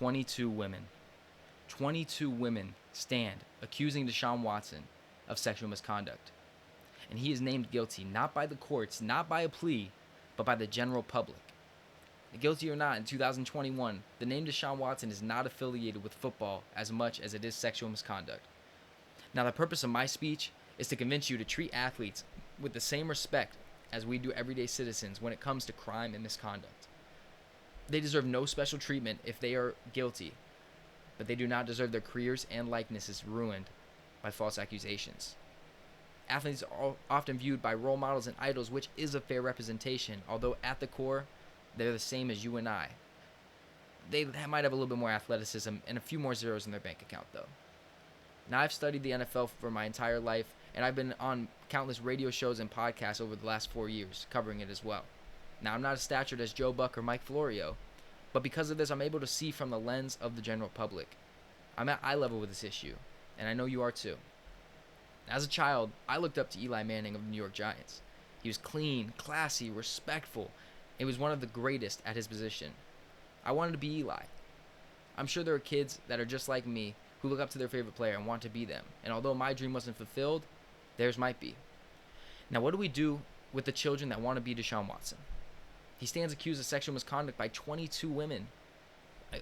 22 women. 22 women stand accusing Deshaun Watson of sexual misconduct. And he is named guilty not by the courts, not by a plea, but by the general public. Guilty or not, in 2021, the name Deshaun Watson is not affiliated with football as much as it is sexual misconduct. Now, the purpose of my speech is to convince you to treat athletes with the same respect as we do everyday citizens when it comes to crime and misconduct. They deserve no special treatment if they are guilty, but they do not deserve their careers and likenesses ruined by false accusations. Athletes are often viewed by role models and idols, which is a fair representation, although at the core, they're the same as you and I. They might have a little bit more athleticism and a few more zeros in their bank account, though. Now, I've studied the NFL for my entire life, and I've been on countless radio shows and podcasts over the last 4 years, covering it as well. Now, I'm not as statured as Joe Buck or Mike Florio, but because of this, I'm able to see from the lens of the general public. I'm at eye level with this issue, and I know you are too. As a child, I looked up to Eli Manning of the New York Giants. He was clean, classy, respectful. He was one of the greatest at his position. I wanted to be Eli. I'm sure there are kids that are just like me who look up to their favorite player and want to be them. And although my dream wasn't fulfilled, theirs might be. Now, what do we do with the children that want to be Deshaun Watson? He stands accused of sexual misconduct by 22 women.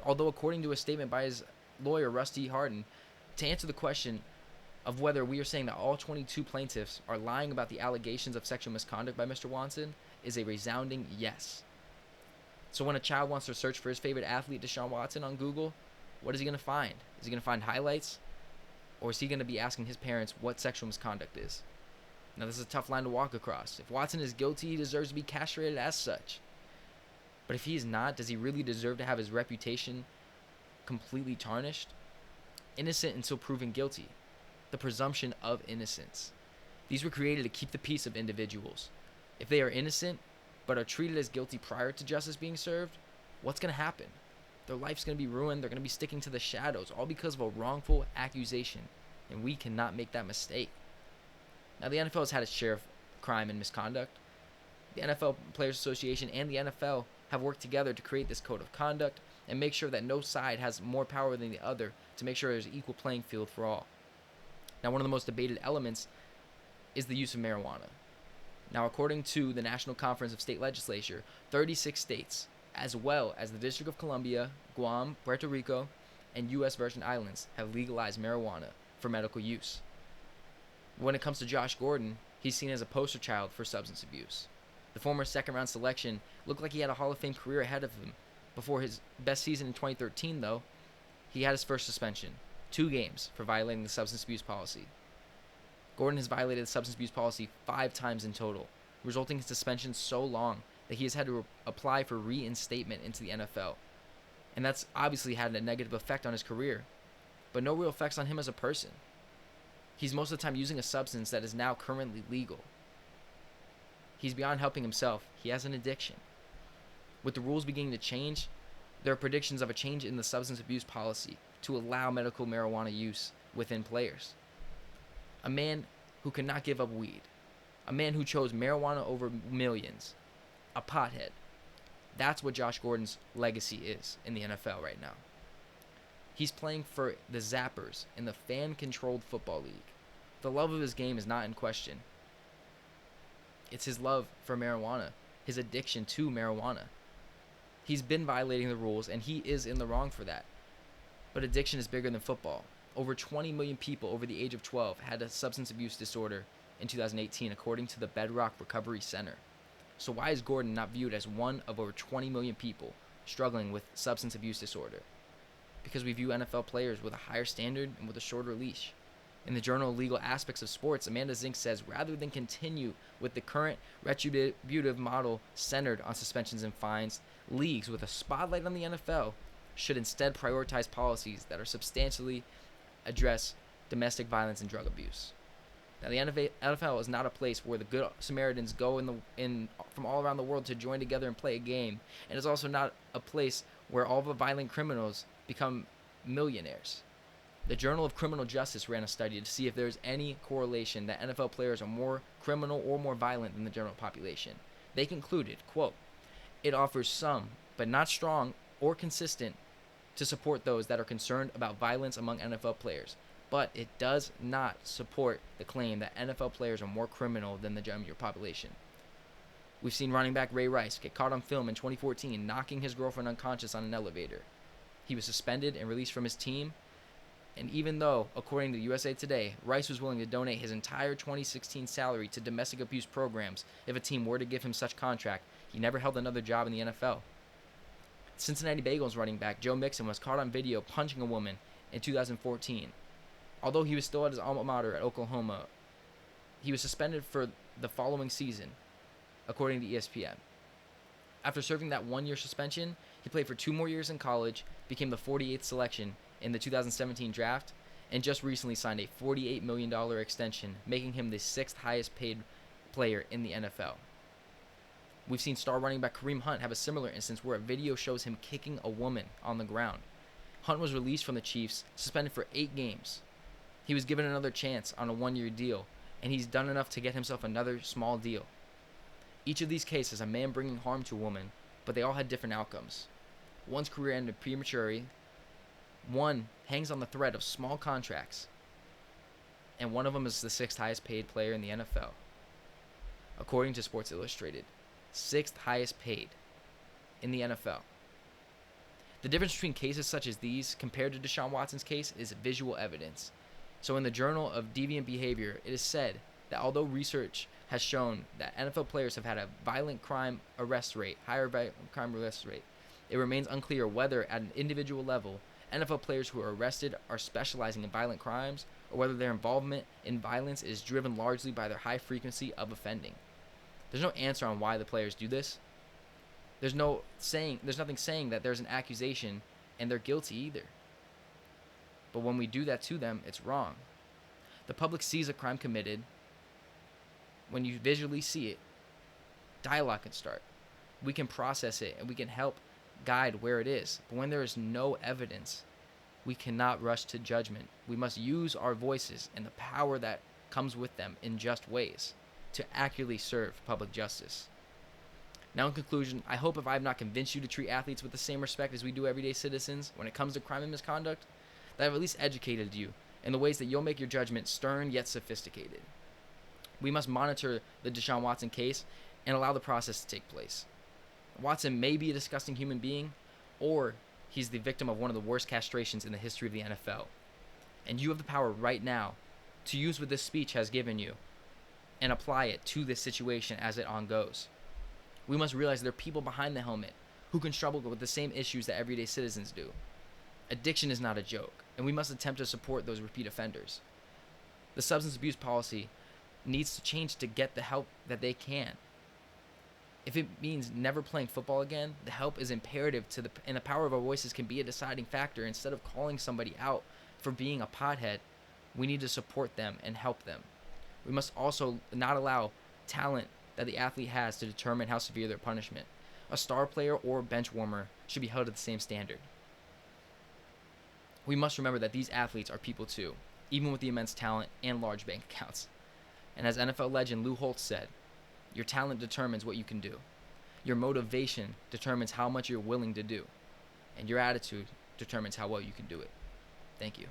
Although according to a statement by his lawyer, Rusty Hardin, to answer the question of whether we are saying that all 22 plaintiffs are lying about the allegations of sexual misconduct by Mr. Watson is a resounding yes. So when a child wants to search for his favorite athlete, Deshaun Watson, on Google, what is he going to find? Is he going to find highlights? Or is he going to be asking his parents what sexual misconduct is? Now, this is a tough line to walk across. If Watson is guilty, he deserves to be castrated as such. But if he is not, does he really deserve to have his reputation completely tarnished? Innocent until proven guilty. The presumption of innocence. These were created to keep the peace of individuals. If they are innocent, but are treated as guilty prior to justice being served, what's going to happen? Their life's going to be ruined. They're going to be sticking to the shadows, all because of a wrongful accusation. And we cannot make that mistake. Now, the NFL has had its share of crime and misconduct. The NFL Players Association and the NFL have worked together to create this code of conduct and make sure that no side has more power than the other to make sure there's an equal playing field for all. Now, one of the most debated elements is the use of marijuana. Now, according to the National Conference of State Legislature, 36 states, as well as the District of Columbia, Guam, Puerto Rico, and U.S. Virgin Islands, have legalized marijuana for medical use. When it comes to Josh Gordon, he's seen as a poster child for substance abuse. The former second-round selection looked like he had a Hall of Fame career ahead of him. Before his best season in 2013, though, he had his first suspension, 2 games, for violating the substance abuse policy. Gordon has violated the substance abuse policy 5 times in total, resulting in suspension so long that he has had to apply for reinstatement into the NFL. And that's obviously had a negative effect on his career, but no real effects on him as a person. He's most of the time using a substance that is now currently legal. He's beyond helping himself. He has an addiction. With the rules beginning to change, there are predictions of a change in the substance abuse policy to allow medical marijuana use within players. A man who cannot give up weed. A man who chose marijuana over millions. A pothead. That's what Josh Gordon's legacy is in the NFL right now. He's playing for the Zappers in the fan-controlled football league. The love of his game is not in question. It's his love for marijuana, his addiction to marijuana. He's been violating the rules, and he is in the wrong for that. But addiction is bigger than football. Over 20 million people over the age of 12 had a substance abuse disorder in 2018, according to the Bedrock Recovery Center. So why is Gordon not viewed as one of over 20 million people struggling with substance abuse disorder? Because we view NFL players with a higher standard and with a shorter leash. In the Journal of Legal Aspects of Sports, Amanda Zink says, rather than continue with the current retributive model centered on suspensions and fines, leagues with a spotlight on the NFL should instead prioritize policies that are substantially address domestic violence and drug abuse. Now, the NFL is not a place where the good Samaritans go from all around the world to join together and play a game, and it's also not a place where all the violent criminals become millionaires. The Journal of Criminal Justice ran a study to see if there's any correlation that NFL players are more criminal or more violent than the general population. They concluded, quote, "It offers some, but not strong or consistent, to support those that are concerned about violence among NFL players, but it does not support the claim that NFL players are more criminal than the general population. We've seen running back Ray Rice get caught on film in 2014 knocking his girlfriend unconscious on an elevator. He was suspended and released from his team, and even though, according to USA Today, Rice was willing to donate his entire 2016 salary to domestic abuse programs if a team were to give him such contract, he never held another job in the NFL. Cincinnati Bengals running back Joe Mixon was caught on video punching a woman in 2014. Although he was still at his alma mater at Oklahoma, he was suspended for the following season, according to ESPN. After serving that 1-year suspension, he played for 2 more years in college, became the 48th selection in the 2017 draft, and just recently signed a $48 million extension, making him the 6th highest paid player in the NFL. We've seen star running back Kareem Hunt have a similar instance where a video shows him kicking a woman on the ground. Hunt was released from the Chiefs, suspended for 8 games. He was given another chance on a 1-year deal, and he's done enough to get himself another small deal. Each of these cases, a man bringing harm to a woman, but they all had different outcomes. One's career ended prematurely, one hangs on the thread of small contracts, and one of them is the 6th highest paid player in the NFL. According to Sports Illustrated, 6th highest paid in the NFL. The difference between cases such as these compared to Deshaun Watson's case is visual evidence. So in the Journal of Deviant Behavior, it is said that although research has shown that NFL players have had a violent crime arrest rate, higher violent crime arrest rate, it remains unclear whether at an individual level, NFL players who are arrested are specializing in violent crimes or whether their involvement in violence is driven largely by their high frequency of offending. There's no answer on why the players do this. There's nothing saying that there's an accusation and they're guilty either. But when we do that to them, it's wrong. The public sees a crime committed. When you visually see it, dialogue can start. We can process it and we can help guide where it is. But when there is no evidence, we cannot rush to judgment. We must use our voices and the power that comes with them in just ways to accurately serve public justice. Now, in conclusion, I hope if I have not convinced you to treat athletes with the same respect as we do everyday citizens when it comes to crime and misconduct, that I've at least educated you in the ways that you'll make your judgment stern yet sophisticated. We must monitor the Deshaun Watson case and allow the process to take place. Watson may be a disgusting human being, or he's the victim of one of the worst castrations in the history of the NFL. And you have the power right now to use what this speech has given you and apply it to this situation as it ongoes. We must realize there are people behind the helmet who can struggle with the same issues that everyday citizens do. Addiction is not a joke, and we must attempt to support those repeat offenders. The substance abuse policy needs to change to get the help that they can. If it means never playing football again, the help is imperative and the power of our voices can be a deciding factor. Instead of calling somebody out for being a pothead, we need to support them and help them. We must also not allow talent that the athlete has to determine how severe their punishment. A star player or bench warmer should be held to the same standard. We must remember that these athletes are people too, even with the immense talent and large bank accounts. And as NFL legend Lou Holtz said, your talent determines what you can do. Your motivation determines how much you're willing to do. And your attitude determines how well you can do it. Thank you.